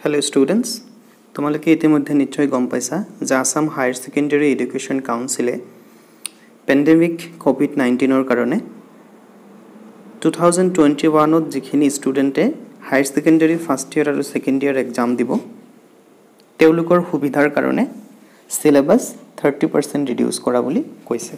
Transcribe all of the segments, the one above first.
Hello students, তোমালোকে ইতিমধ্যে নিশ্চয় গম পাইছা যে আসাম হায়াৰ সেকেন্ডাৰী এডুকেশন কাউন্সিলে পেন্ডেমিক কোভিড-19 ৰ কাৰণে 2021 ত যিখিনি ষ্টুডেন্টে হায়াৰ সেকেন্ডাৰী ফাৰ্স্ট ইয়াৰ আৰু সেকেন্ড ইয়াৰ এক্সাম দিব তেওঁলোকৰ সুবিধাৰ কাৰণে সিলেবাস 30% ৰিডিউস কৰা বুলি কৈছে।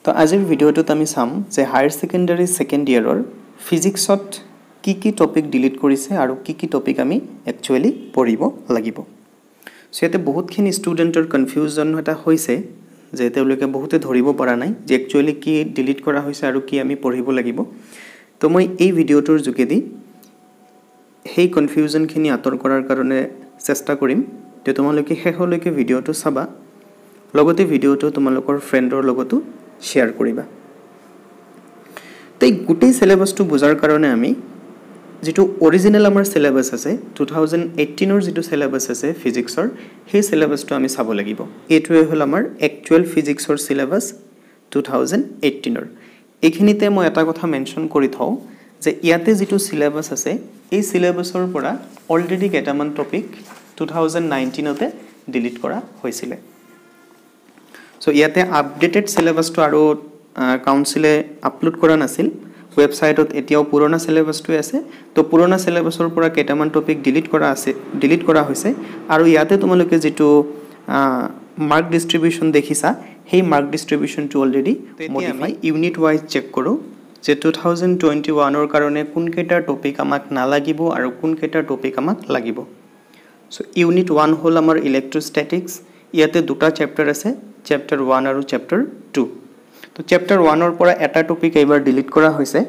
তো আজিৰ ভিডিওটোত আমি চাম যে হায়াৰ সেকেন্ডাৰী সেকেন্ড ইয়াৰৰ ফিজিক্সত কি টপিক ডিলিট কৰিছে আৰু কি টপিক আমি একচুয়ালি পঢ়িব লাগিব। সো এতে বহুতখিনি ষ্টুডেন্টৰ কনফিউজন এটা হৈছে যে তেওঁলোকে বহুতে ধৰিব পৰা নাই যে একচুয়ালি কি ডিলিট কৰা হৈছে আৰু কি আমি পঢ়িব লাগিব। তো মই এই ভিডিওটোৰ যোগেদি সেই কনফিউজনখিনি আঁতৰ কৰাৰ কাৰণে চেষ্টা কৰিম। তো তোমালোকে শেষলৈকে ভিডিওটো চাবা, লগতে ভিডিওটো তোমালোকৰ ফ্ৰেণ্ডৰ লগতো শেয়াৰ কৰিবা। তো এই গোটেই সিলেবাসটো বুজাৰ কাৰণে আমি যেটো অৰিজিনাল আমাৰ সিলেবাস আছে 2018 ৰ যেটো সিলেবাস আছে ফিজিক্সৰ সেই সিলেবাসটো আমি চাব লাগিব। এটোৱে হল আমাৰ একচুয়াল ফিজিক্সৰ সিলেবাস 2018 ৰ। এইখিনিতে মই এটা কথা মেনশন কৰি থও যে ইয়াতে যেটো সিলেবাস আছে এই সিলেবাসৰ পৰা অলৰেডি কেটামান টপিক 2019 তে ডিলিট কৰা হৈছিল। সো ইয়াতে আপডেটেড সিলেবাসটো আৰু কাউন্সিলে আপলোড কৰা নাছিল ওয়েবসাইটত, এতিয়াও পুৰণা সিলেবাসটো আছে। তো পুৰণা সিলেবাসৰ পৰা কেটামান টপিক ডিলিট কৰা হৈছে আৰু ইয়াতে তোমালোকে যেটো মাৰ্ক ডিস্ট্ৰিবিউশন দেখিছা সেই মাৰ্ক ডিস্ট্ৰিবিউশনটো already modify unit wise check কৰো যে 2021 ৰ কাৰণে কোন কেটা টপিক আমাক নালাগিব আৰু কোন কেটা টপিক আমাক লাগিব। সো ইউনিট 1 হল আমাৰ ইলেক্ট্ৰোস্ট্যাটিক্স। ইয়াতে দুটা চ্যাপ্টাৰ আছে, চ্যাপ্টাৰ 1 আৰু চ্যাপ্টাৰ 2। তো চ্যাপ্টাৰ 1 ৰ পৰা এটা টপিক এবাৰ ডিলিট কৰা হৈছে,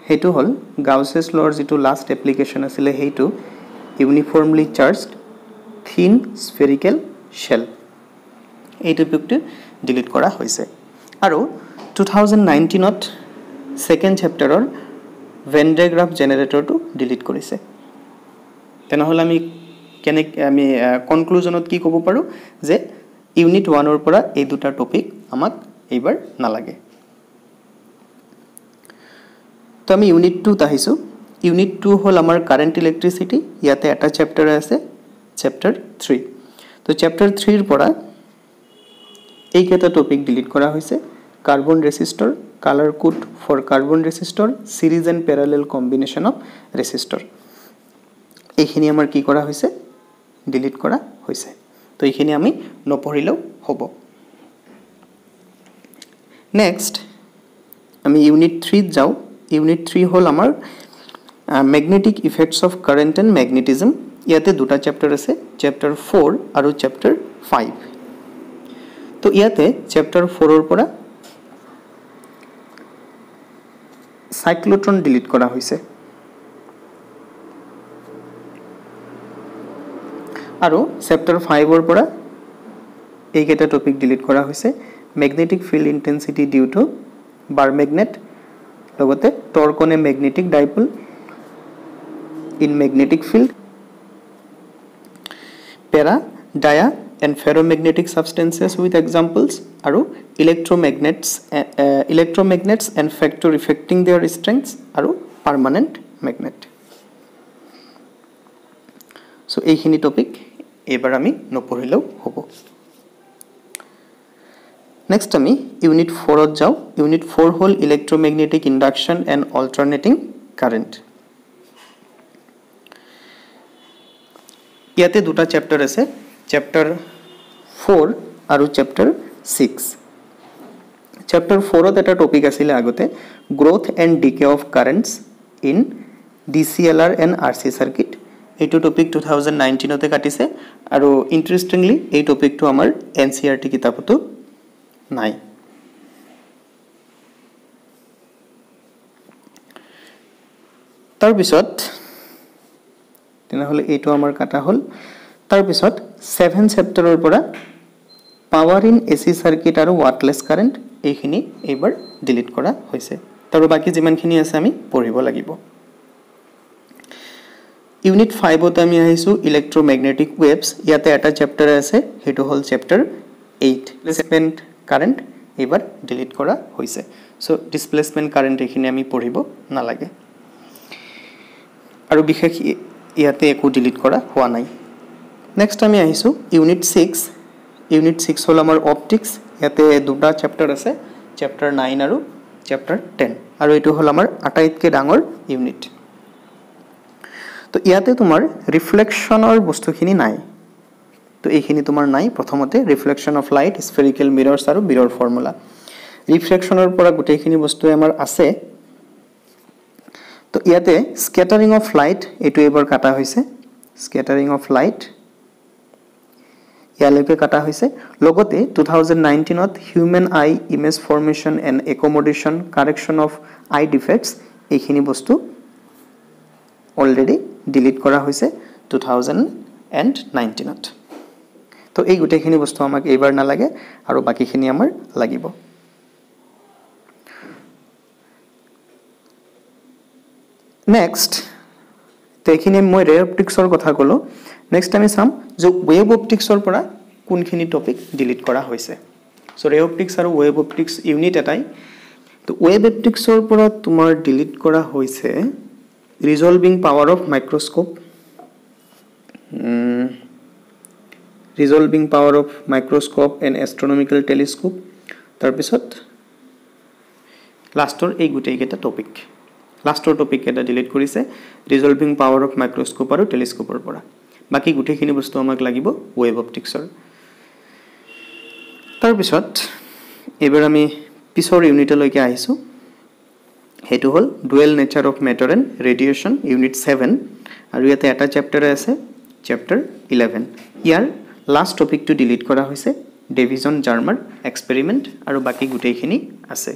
হেতু হল গাউসেস লৰ যেটো লাষ্ট এপ্লিকেশন আছিল হেতু ইউনিফৰ্মলি চাৰ্জড থিন স্ফেৰিক্যাল শেল। এই টপিকটো ডিলিট কৰা হৈছে আৰু 2019 ত সেকেন্ড চ্যাপ্টাৰৰ ভেন ডায়াগ্ৰাফ জেনাৰেটৰটো ডিলিট কৰিছে। তেনেহলে আমি কনক্লুজনত কি ক'ব পাৰো যে ইউনিট 1 ৰ পৰা এই দুটা টপিক আমাক এইবাৰ নালাগে। তো আমি ইউনিট 2 তাহিছো। ইউনিট 2 হল আমাৰ কাৰেন্ট ইলেক্ট্ৰিসিটি। ইয়াতে এটা চ্যাপ্টাৰ আছে, চ্যাপ্টাৰ 3। তো চ্যাপ্টাৰ 3 ৰ পৰা এই কেটা টপিক ডিলিট কৰা হৈছে, carbon resistor, colour code for carbon resistor, series and parallel combination of resistor. এইখিনি আমাৰ কি কৰা হৈছে, ডিলিট কৰা হৈছে। তো এইখিনি আমি নপঢ়িলেও হ'ব। নেক্সট আমি ইউনিট 3 যাও। ইউনিট 3 হল আমাৰ magnetic effects of current and magnetism. ইয়াতে দুটা চ্যাপ্টাৰ আছে, চ্যাপ্টাৰ 4 আৰু চ্যাপ্টাৰ 5। তো ইয়াতে চ্যাপ্টাৰ 4 ৰ পৰা সাইক্লোট্ৰন ডিলিট কৰা হৈছে আৰু চ্যাপ্টাৰ 5 ৰ পৰা এই কেটা টপিক ডিলিট কৰা হৈছে, magnetic field intensity due to bar magnet, লগতে torque on a magnetic dipole in magnetic field, para dia and ferromagnetic substances with examples আৰু electromagnets and factor affecting their strengths আৰু permanent magnet। so এইখিনি topic এবাৰ আমি নপঢ়িলেও হ'ব। Next আমি unit 4 ত যাও। ইউনিট 4 হল electromagnetic induction and alternating current. ইয়াতে দুটা চ্যাপ্টার আছে, চ্যাপ্টার 4 আৰু চ্যাপ্টার 6। চ্যাপ্টার 4 ত এটা টপিক আছিল আগতে growth and decay of currents in DCLR and RC circuit. এইটো টপিক 2019 তে কাটিছে আৰু ইন্টাৰেস্টিংলি এই টপিকটো আমাৰ এনসিআৰটি কিতাপতো নাই। তাৰ পিছত তেনেহলে এইটো আমাৰ কাটা হল। তাৰ পিছত 7 চ্যাপ্টাৰৰ পৰা পাৱাৰ ইন এসি সাৰ্কিট আৰু ওয়াটলেস কাৰেন্ট এইখিনি এইবাৰ ডিলিট কৰা হৈছে। তাৰ বাকি যিমানখিনি আছে আমি পঢ়িব লাগিব। ইউনিট 5 ত আমি আহিছো ইলেক্ট্ৰোম্যাগনেটিক ওয়েভস। ইয়াতে এটা চ্যাপ্টাৰ আছে, হেতু হল চ্যাপ্টাৰ 8 ডিসপ্লেসমেন্ট কাৰেন্ট, এইবাৰ ডিলিট কৰা হৈছে। সো ডিসপ্লেসমেন্ট কাৰেন্ট এইখিনি আমি পঢ়িব নালাগে। আৰু বিশেষ ইয়াতে একো ডিলিট কৰা হোৱা নাই নেক্সট আমি আহিছো ইউনিট 6 ইউনিট 6 হল আমাৰ অপটিক্স ইয়াতে দুটা চ্যাপ্টাৰ আছে চ্যাপ্টাৰ 9 আৰু চ্যাপ্টাৰ 10 আৰু এটো হল আমাৰ আটাইতকৈ ডাঙৰ ইউনিট তো ইয়াতে তোমাৰ ৰিফ্লেকশনৰ বস্তুখিনি নাই তো এইখিনি তোমাৰ নাই প্ৰথমতে ৰিফ্লেকশন অফ লাইট স্ফেৰিকেল মিৰৰ্ছ আৰু মিৰৰ ফৰ্মুলা ৰিফ্লেকশনৰ পৰা গোটেইখিনি বস্তু আমাৰ আছে তো ইয়াতে স্ক্যাটাৰিং অফ লাইট এটো এবাৰ কাটা হৈছে স্ক্যাটাৰিং অফ লাইট ইয়ালৈকে কাটা হৈছে লগতে 2019 ত human eye image formation and accommodation correction of eye defects এইখিনি বস্তু অলৰেডি ডিলিট কৰা হৈছে 2019 ত তো এই গোটেইখিনি বস্তু আমাক এইবাৰ নালাগে আৰু বাকিখিনি আমাৰ লাগিব নেক্সট তেখিনি মই ৰে অপটিক্সৰ কথা কলো নেক্সট আমি চাম যে ওয়েব অপটিক্সৰ পৰা কোনখিনি টপিক ডিলিট কৰা হৈছে সো ৰে অপটিক্স আৰু ওয়েব অপটিক্স ইউনিট এটাই তো ওয়েব অপটিক্সৰ পৰা তোমাৰ ডিলিট কৰা হৈছে resolving power of microscope resolving power of microscope and astronomical telescope তাৰ পিছত লাষ্টৰ এই গোটেইকেইটা টপিক লাষ্টৰ টপিক এটা ডিলিট কৰিছে ৰিজলভিং পাৱাৰ অফ মাইক্ৰোস্কোপ আৰু টেলিস্কোপৰ পৰা বাকি গোটেইখিনি বস্তু আমাক লাগিব ওয়েব অপটিক্সৰ তাৰ পিছত এবাৰ আমি পিছৰ ইউনিটলৈকে আহিছো হেতু হল dual nature of matter and radiation unit 7 আৰু ইয়াতে এটা চ্যাপ্টাৰ আছে চ্যাপ্টাৰ 11 ইয়াৰ লাষ্ট টপিকটো ডিলিট কৰা হৈছে ডিভিজন জাৰ্মাৰ এক্সপেৰিমেন্ট আৰু বাকি গোটেইখিনি আছে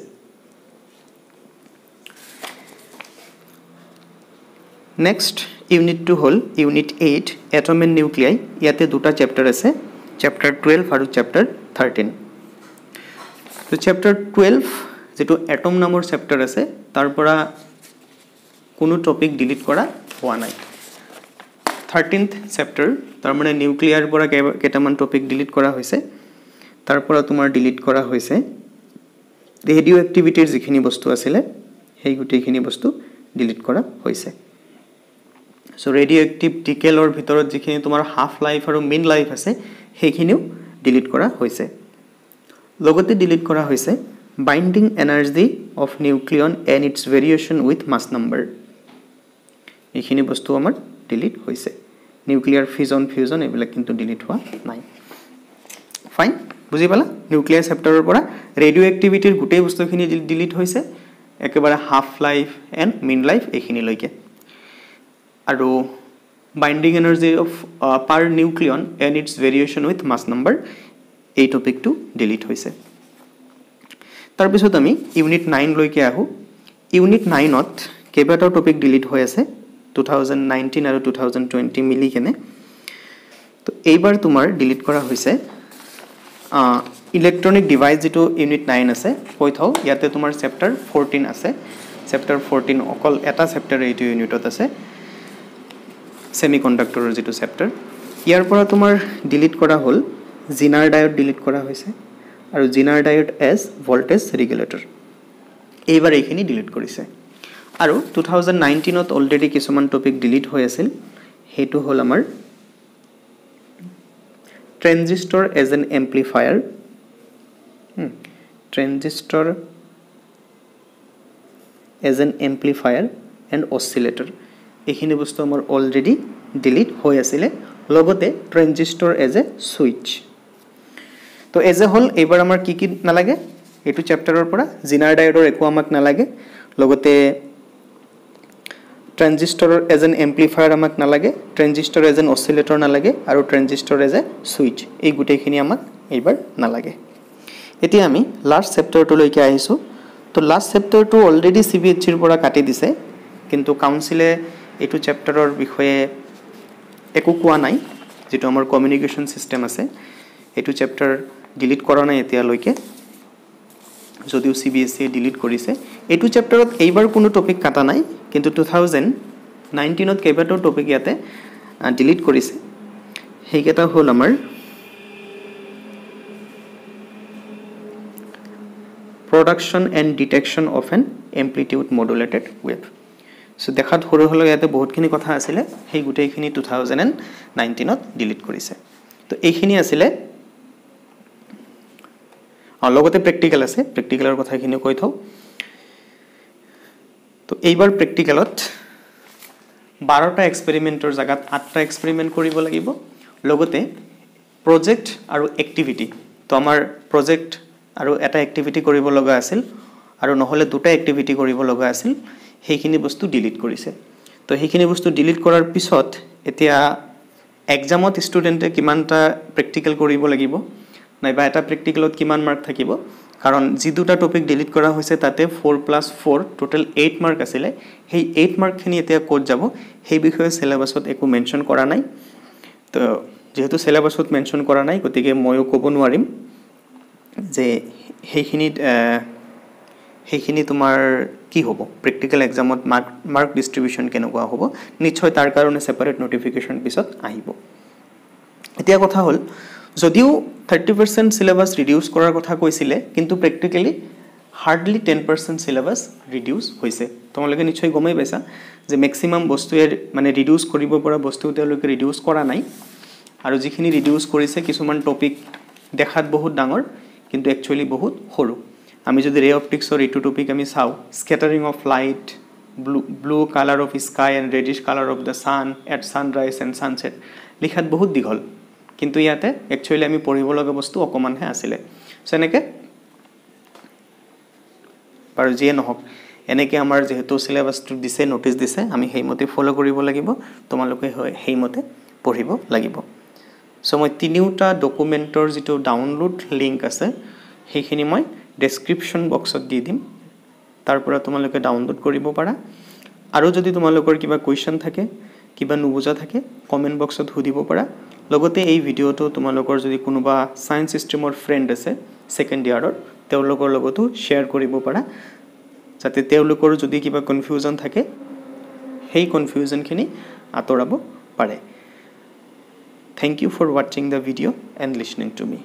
নেক্সট ইউনিট 2 হল ইউনিট 8 এটম এণ্ড নিউক্লিয়াই ইয়াতে দুটা চ্যাপ্টাৰ আছে চ্যাপ্টাৰ 12 আৰু চ্যাপ্টাৰ 13 তো চ্যাপ্টাৰ 12 যেটো এটম নামৰ চ্যাপ্টাৰ আছে তাৰ পৰা কোনো টপিক ডিলিট কৰা হোৱা নাই 13th চ্যাপ্টাৰ তাৰ মানে নিউক্লিয়াৰ পৰা কেটামান টপিক ডিলিট কৰা হৈছে তাৰ পৰা তোমাৰ ডিলিট কৰা হৈছে ৰেডিও এক্টিভিটিৰ যিখিনি বস্তু আছিল সেই গোটেইখিনি বস্তু ডিলিট কৰা হৈছে সো ৰেডিও এক্টিভ ডিকেলৰ ভিতৰত যিখিনি তোমাৰ হাফ লাইফ আৰু মিন লাইফ আছে সেইখিনিও ডিলিট কৰা হৈছে লগতে ডিলিট কৰা হৈছে binding energy of nucleon and its variation with mass number এইখিনি বস্তু আমাৰ ডিলিট হৈছে নিউক্লিয়াৰ ফিউজন এইবিলাক কিন্তু ডিলিট হোৱা নাই ফাইন বুজি পালা নিউক্লিয়াৰ চ্যাপ্টাৰৰ পৰা ৰেডিও এক্টিভিটিৰ গোটেই বস্তুখিনি ডিলিট হৈছে একেবাৰে half life and mean life এইখিনি লৈকে আৰু binding energy of per nucleon and its variation with mass number এই টপিকটো ডিলিট হৈছে তাৰ পিছত আমি ইউনিট 9 লৈকে আহো ইউনিট 9 ত কেইবাটাও টপিক ডিলিট হৈ আছে 2019 আৰু 2020 মিলি কেনে তো এইবাৰ তোমাৰ ডিলিট কৰা হৈছে ইলেক্ট্ৰনিক ডিভাইস যেটো ইউনিট 9 আছে কৈ থাও ইয়াতে তোমাৰ চ্যাপ্টাৰ 14 আছে চ্যাপ্টাৰ 14 অকল এটা চ্যাপ্টাৰ এইটো ইউনিটত আছে সেমিকন্ডাক্টৰৰ যেটো চ্যাপ্টাৰ ইয়াৰ পৰা তোমাৰ ডিলিট কৰা হল জিনাৰ ডায়োড ডিলিট কৰা হৈছে আৰু Zener diode as voltage regulator এইবাৰ এইখিনি ডিলিট কৰিছে আৰু 2019 ত অলৰেডি কিছুমান টপিক ডিলিট হৈ আছিল হেতু হল আমাৰ transistor as an amplifier transistor as an amplifier and oscillator এইখিনি বস্তু আমাৰ অলৰেডি ডিলিট হৈ আছিল লগতে ট্ৰানজিস্টৰ এজ এ সুইচ তো এজ এ হল এইবাৰ আমাৰ কি নালাগে এটো চ্যাপ্টাৰৰ পৰা জিনাৰ ডায়োডৰ একো আমাক নালাগে লগতে ট্ৰানজিস্টৰ এজ এন এম্প্লিফায়াৰ আমাক নালাগে ট্ৰানজিস্টৰ এজ এন অসিলেটৰ নালাগে আৰু ট্ৰানজিস্টৰ এজ এ সুইচ এই গোটেইখিনি আমাক এইবাৰ নালাগে এতিয়া আমি লাষ্ট চ্যাপ্টাৰটো লৈকে আহিছো তো লাষ্ট চ্যাপ্টাৰটো অলৰেডি সিবিএসইৰ পৰা কাটি দিছে কিন্তু কাউন্সিলে এটো চ্যাপ্টাৰৰ বিষয়ে একো কোৱা নাই যেটো আমাৰ কমিউনিকেশন সিস্টেম আছে এটো চ্যাপ্টাৰ ডিলিট কৰা নাই এতিয়ালৈকে যদিও সিবিএসই ডিলিট কৰিছে এটো চ্যাপ্টাৰত এইবাৰ কোনো টপিক কাটা নাই কিন্তু 2019 ত কেইবাটাও টপিক ইয়াতে ডিলিট কৰিছে হেইকেটা হল আমাৰ production and detection of an amplitude modulated wave so দেখাত সৰু হলো ইয়াতে বহুতখিনি কথা আছিল সেই গুটেইখিনি 2019 ত ডিলিট কৰিছে তো এইখিনি আছিল লগতে প্ৰ্যাকটিক্যাল আছে প্ৰ্যাকটিক্যালৰ কথাখিনি কৈ থও তো এইবাৰ প্ৰ্যাকটিক্যালত 12টা এক্সপেৰিমেন্টৰ জাগাত 8টা এক্সপেৰিমেন্ট কৰিব লাগিব লগতে প্ৰজেক্ট আৰু এক্টিভিটি তো আমাৰ প্ৰজেক্ট আৰু এটা এক্টিভিটি কৰিব লগা আছিল আৰু নহলে দুটা এক্টিভিটি কৰিব লগা আছিল সেইখিনি বস্তু ডিলিট কৰিছে তো সেইখিনি বস্তু ডিলিট কৰাৰ পিছত এতিয়া এক্সামত ষ্টুডেন্টে কিমানটা প্ৰ্যাকটিক্যাল কৰিব লাগিব নাইবা এটা প্ৰ্যাকটিক্যালত কিমান মাৰ্ক থাকিব কাৰণ যি দুটা টপিক ডিলিট কৰা হৈছে তাতে 4+4 টোটাল 8 মাৰ্ক আছিল সেই 8 মাৰ্ক খিনি এতিয়া কোড যাব সেই বিষয়ে সিলেবাসত একো মেনশন কৰা নাই তো যেহেতু সিলেবাসত মেনশন কৰা নাই গতিকে ময়ো ক'ব নোৱাৰিম যে সেইখিনি তোমাৰ কি হ'ব প্ৰ্যাকটিক্যাল এক্সামত মাৰ্ক ডিস্ট্ৰিবিউশন কেনেকুৱা হ'ব নিশ্চয় তাৰ কাৰণে সেপাৰেট নোটিফিকেশন পিছত আহিব এতিয়া কথা হ'ল যদিও 30% সিলেবাস ৰিডিউস কৰাৰ কথা কৈছিলে কিন্তু প্ৰ্যাকটিক্যালি হাৰ্ডলি 10% সিলেবাস ৰিডিউস হৈছে তোমালোকে নিশ্চয় গমেই পাইছা যে ম্যাক্সিমাম বস্তুৱে মানে ৰিডিউস কৰিব পৰা বস্তু তেওঁলোকে ৰিডিউস কৰা নাই আৰু যিখিনি ৰিডিউস কৰিছে কিছুমান টপিক দেখাত বহুত ডাঙৰ কিন্তু একচুয়ালি বহুত সৰু আমি যদি ৰে অপটিক্সৰ এইটো টপিক আমি চাও scattering of light blue colour of sky and reddish colour of the sun at sunrise and sunset লিখাত বহুত দীঘল কিন্তু ইয়াতে একচুয়ালি আমি পঢ়িব লগা বস্তু অকমানহে আছিল সো এনেকে পাৰ যিয়ে নহওক এনেকে আমাৰ যেহেতু সিলেবাসটো দিছে নোটিস দিছে আমি হেইমতে ফলো কৰিব লাগিব তোমালোকে হেইমতে পঢ়িব লাগিব সো মই তিনিটা ডকুমেন্টৰ যেটো ডাউনলোড লিংক আছে সেইখিনি মই ডেসক্ৰিপচন বক্সত দি দিম তাৰ পৰা তোমালোকে ডাউনলোড কৰিব পাৰা আৰু যদি তোমালোকৰ কিবা কোৱেশ্চন থাকে কিবা নুবুজা থাকে কমেন্ট বক্সত সুধিব পাৰা লগতে এই ভিডিওটো তোমালোকৰ যদি কোনোবা সায়েন্স ষ্ট্ৰীমৰ ফ্ৰেন্ড আছে সেকেন্ড ইয়াৰৰ তেওঁলোকৰ লগতো শেয়াৰ কৰিব পাৰা যাতে তেওঁলোকৰ যদি কিবা কনফিউজন থাকে সেই কনফিউজনখিনি আতৰাব পাৰে Thank you for watching the video and listening to me.